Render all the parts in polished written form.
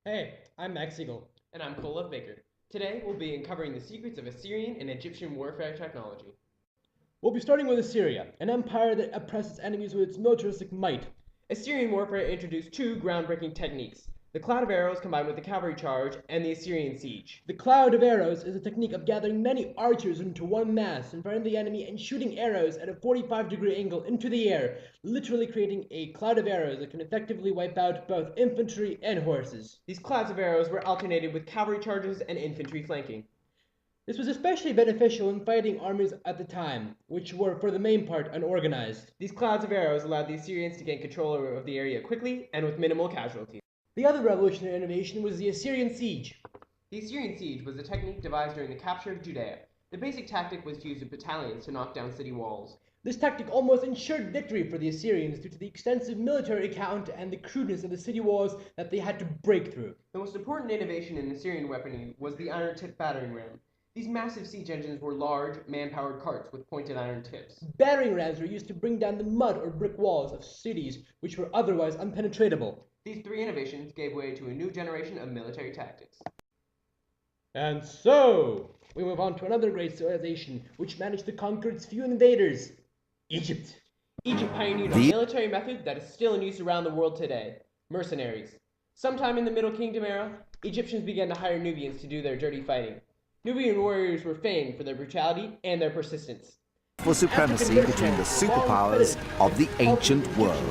Hey, I'm Max Siegel. And I'm Kolof Baker. Today we'll be uncovering the secrets of Assyrian and Egyptian warfare technology. We'll be starting with Assyria, an empire that oppresses enemies with its militaristic might. Assyrian warfare introduced two groundbreaking techniques: the cloud of arrows combined with the cavalry charge, and the Assyrian siege. The cloud of arrows is a technique of gathering many archers into one mass in front of the enemy and shooting arrows at a 45-degree angle into the air, literally creating a cloud of arrows that can effectively wipe out both infantry and horses. These clouds of arrows were alternated with cavalry charges and infantry flanking. This was especially beneficial in fighting armies at the time, which were for the main part unorganized. These clouds of arrows allowed the Assyrians to gain control of the area quickly and with minimal casualties. The other revolutionary innovation was the Assyrian siege. The Assyrian siege was a technique devised during the capture of Judea. The basic tactic was to use battalions to knock down city walls. This tactic almost ensured victory for the Assyrians due to the extensive military count and the crudeness of the city walls that they had to break through. The most important innovation in Assyrian weaponry was the iron-tipped battering ram. These massive siege engines were large, man-powered carts with pointed iron tips. Battering rams were used to bring down the mud or brick walls of cities which were otherwise unpenetratable. These three innovations gave way to a new generation of military tactics. And so, we move on to another great civilization which managed to conquer its few invaders: Egypt. Egypt pioneered a military method that is still in use around the world today: mercenaries. Sometime in the Middle Kingdom era, Egyptians began to hire Nubians to do their dirty fighting. Nubian warriors were famed for their brutality and their persistence. For supremacy between the superpowers of the ancient world.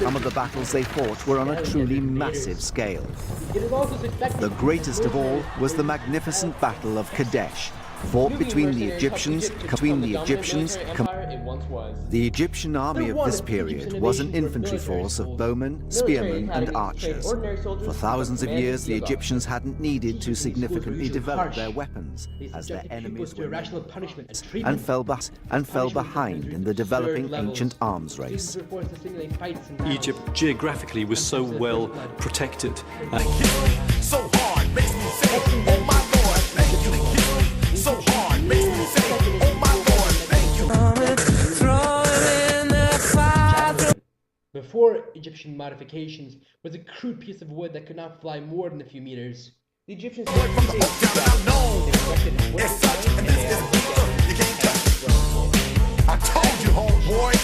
Some of the battles they fought were on a truly massive scale. The greatest of all was the magnificent Battle of Kadesh, fought between the Egyptians. The Egyptian army of this period was an infantry force of bowmen, spearmen, and archers. For thousands of years, the Egyptians hadn't needed to significantly develop their weapons, as their enemies were and fell behind in the developing ancient arms race. Egypt geographically was so well protected. So hard makes me say, oh my Lord, thank you. So hard makes me say, oh my Lord, thank you. Before Egyptian modifications was a crude piece of wood that could not fly more than a few meters. The Egyptians From the hometown known as such, and this is you can't touch it. I told you, homeboy,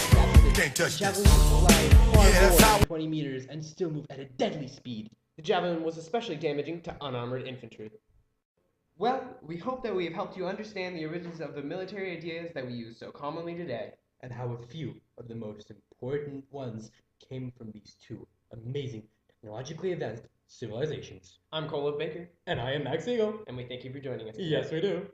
you can't touch Javelins this. could fly far Yeah, that's more how- than 20 meters and still move at a deadly speed. The javelin was especially damaging to unarmored infantry. Well, we hope that we have helped you understand the origins of the military ideas that we use so commonly today. And how a few of the most important ones came from these two amazing, technologically advanced civilizations. I'm Kolof Baker, And I am Max Siegel. and we thank you for joining us. Yes, we do.